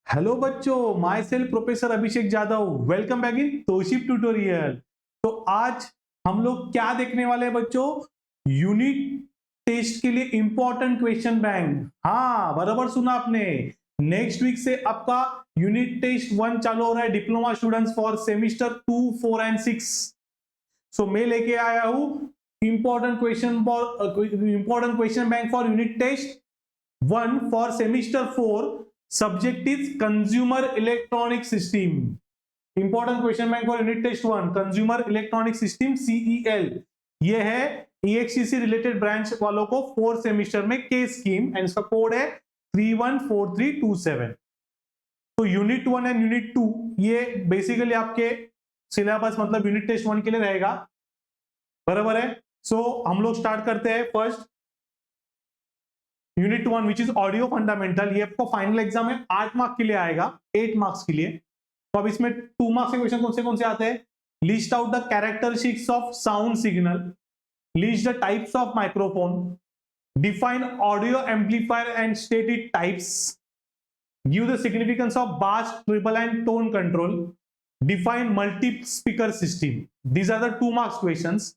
Hello बच्चों, myself professor Abhishek Jadhav, welcome back in तोशिप tutorial. तो आज हम लोग क्या देखने वाले हैं बच्चों? यूनिट टेस्ट के लिए इंपॉर्टेंट क्वेश्चन बैंक। हाँ, बराबर सुना आपने। नेक्स्ट वीक से आपका यूनिट टेस्ट 1 चालू हो रहा है diploma students for semester 2, 4 and 6। So मैं लेके आया हूं important question bank for unit test 1 for semester 4. Subject is consumer electronic system. Important question bank for unit test 1 consumer electronic system CEL. ये है EXTC related branch वालों को 4 semester में के स्कीम एंड इसका कोड है 314327। तो यूनिट 1 एंड यूनिट 2 ये बेसिकली आपके सिलेबस मतलब यूनिट टेस्ट 1 के लिए रहेगा, बराबर है। सो हम लोग स्टार्ट करते हैं first unit 1 which is audio fundamental. ये आपको फाइनल एग्जाम में 8 मार्क्स के लिए आएगा, 8 मार्क्स के लिए। तो अब इसमें 2 मार्क्स के क्वेश्चन कौन से आते हैं? List out the characteristics of sound signal, list the types of microphone, define audio amplifier and state it types, give the significance of bass, treble and tone control, define multi speaker system. These are the 2 marks questions.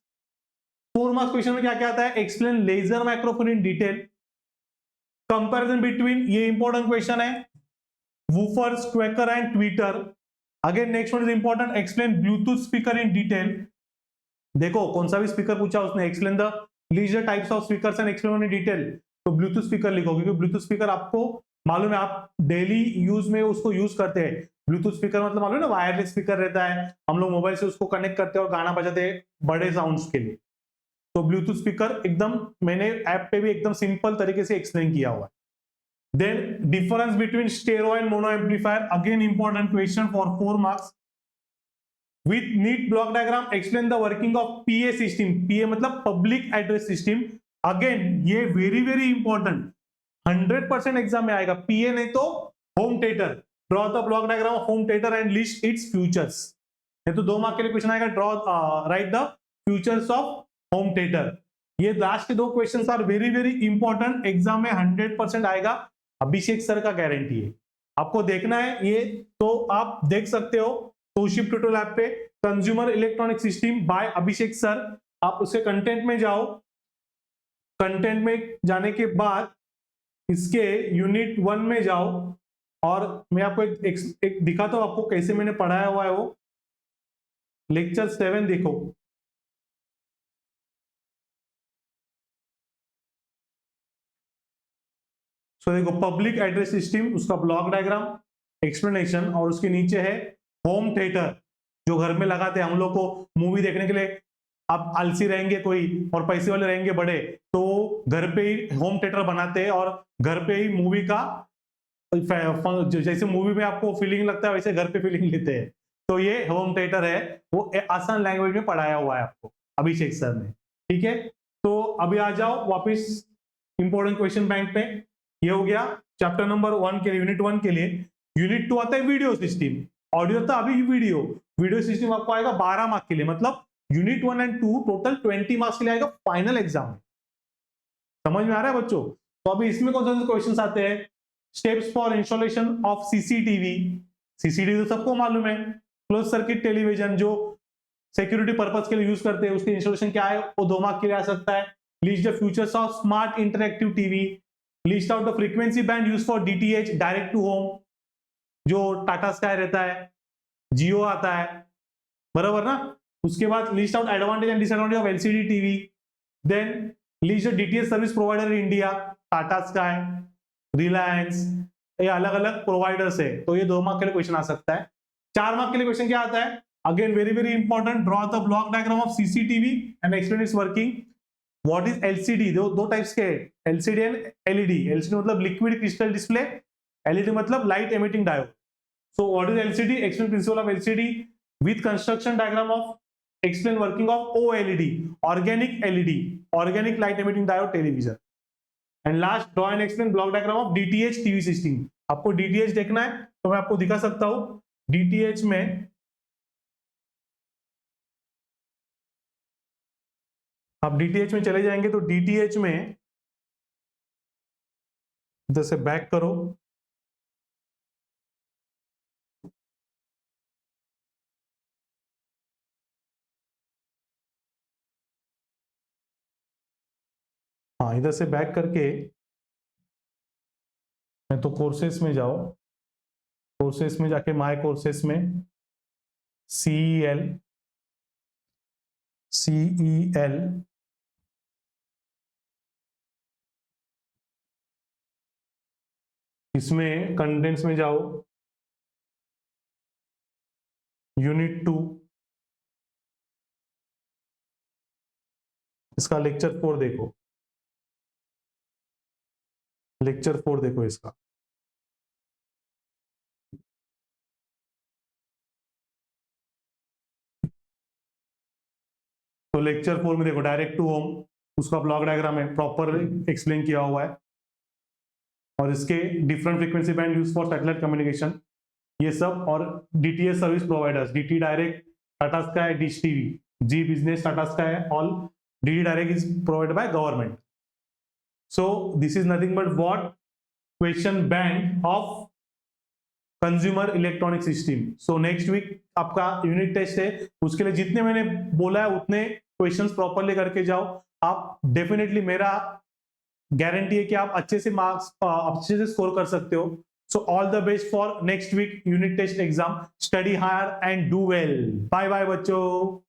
4 marks question में क्या क्या आता है? Explain laser microphone in detail, comparison between, ये important question है, woofer, squawker and tweeter. Again next one is important, explain Bluetooth speaker in detail. देखो कौन सा भी स्पीकर पूछा उसने, explain the leisure types of speakers and explain in detail. तो Bluetooth speaker लिखो क्योंकि ब्लूटूथ स्पीकर आपको मालूम है, आप डेली यूज में उसको यूज करते हैं। ब्लूटूथ स्पीकर मतलब मालूम है ना, वायरलेस स्पीकर रहता है, हम लोग मोबाइल से उसको कनेक्ट करते हैं और गाना बजाते हैं बड़े साउंड्स के लिए। तो ब्लूटूथ स्पीकर एकदम मैंने ऐप पे भी एकदम सिंपल तरीके से एक्सप्लेन किया हुआ है। Then difference between stereo and mono amplifier, again important question for 4 marks. With neat block diagram, explain the working of PA system. PA मतलब public address system. Again ये very important, 100% एग्जाम में आएगा। PA नहीं तो home theatre. Draw the block diagram of home theater and list its features. ये तो 2 mark के लिए क्वेश्चन आएगा, write the features of home theater. ये लास्ट के 2 question are very important, exam में 100% आएगा, अभिषेक सर का गारंटी है। आपको देखना है ये तो आप देख सकते हो तोशिप ट्यूटोरियल ऐप पे, consumer electronic system by Abhishek sir. आप उसके कंटेंट में जाओ, कंटेंट में जाने के बाद इसके यूनिट 1 में जाओ और मैं आपको एक दिखाता हूं आपको कैसे मैंने पढ़ाया हुआ है वो। लेक्चर 7 देखो, सो देखो पब्लिक एड्रेस सिस्टम, उसका ब्लॉक डायग्राम, एक्सप्लेनेशन, और उसके नीचे है होम थिएटर, जो घर में लगाते हैं हम लोग को मूवी देखने के लिए। आप आलसी रहेंगे कोई और पैसे वाले रहेंगे बड़े, तो घर पे ही होम थिएटर बनाते हैं और घर पे ही मूवी का जैसे मूवी में आपको फीलिंग लगता है वैसे घर पे फीलिंग लेते हैं। तो ये होम थिएटर है, वो आसान लैंग्वेज में पढ़ाया हुआ है आपको अभिषेक सर ने, ठीक है। तो अभी आ जाओ वापिस इंपॉर्टेंट क्वेश्चन बैंक पे। ये हो गया चैप्टर नंबर 1 के लिए, यूनिट 1 के लिए। यूनिट 2 आता है वीडियो सिस्टम। ऑडियो था अभी, वीडियो सिस्टम आपको आएगा 12 मार्क्स के लिए, मतलब यूनिट 1 एंड 2 टोटल 20 मार्क्स के लिए आएगा फाइनल एग्जाम में। समझ में आ रहा है बच्चों? तो अभी इसमें कौन से क्वेश्चन आते हैं? Steps for installation of CCTV. CCTV तो सबको मालूम है, क्लोज सर्किट टेलीविजन, जो सिक्योरिटी पर्पज के लिए यूज करते हैं, उसके इंस्टॉलेशन क्या है, वो 2 मार्क्स के लिए आ सकता है। List the features of smart interactive TV, list out the frequency band use for DTH direct to home, जो टाटा स्काई रहता है, जियो आता है, बराबर ना। उसके बाद list out advantage and disadvantage of LCD TV. Then list the DTH service provider in India, Tata Sky, Reliance, ये अलग अलग प्रोवाइडर्स है। तो ये 2 मार्क के लिए क्वेश्चन आ सकता है। 4 मार्क के लिए क्वेश्चन क्या आता है? Again very important, draw the block diagram of CCTV and explain it's working. What is LCD? दो टाइप्स के, एलसीडी एंड एलईडी। एलसीडी मतलब लिक्विड क्रिस्टल डिस्प्ले, एलईडी मतलब light emitting diode. So what is LCD? Explain principle of LCD with construction diagram of, explain working of OLED, organic LED, organic light emitting diode television. And last, draw and explain block diagram of DTH TV system. आपको DTH देखना है तो मैं आपको दिखा सकता हूं। DTH में आप डीटीएच में चले जाएंगे तो डीटीएच में इधर से बैक करो, हाँ, इधर से बैक करके मैं तो कोर्सेस में जाओ, कोर्सेस में जाके माय कोर्सेस में CEL इसमें कंटेंट्स में जाओ, यूनिट 2, इसका लेक्चर 4 देखो, लेक्चर 4 देखो इसका। तो लेक्चर 4 में देखो डायरेक्ट टू होम, उसका ब्लॉक डायग्राम है, प्रॉपर एक्सप्लेन किया हुआ है, और इसके different frequency band use for satellite communication, ये सब, और DTS service providers, DT direct Tata Sky, Dish TV, Zee Business Tata Sky, all DD direct is provided by government. So this is nothing but what question bank of consumer electronic system. So next week आपका unit test है, उसके लिए जितने मैंने बोला है उतने questions properly करके जाओ। आप डेफिनेटली, मेरा गारंटी है कि आप अच्छे से मार्क्स अच्छे से स्कोर कर सकते हो। So all the best for next week unit test exam. Study hard and do well. Bye bye बच्चों।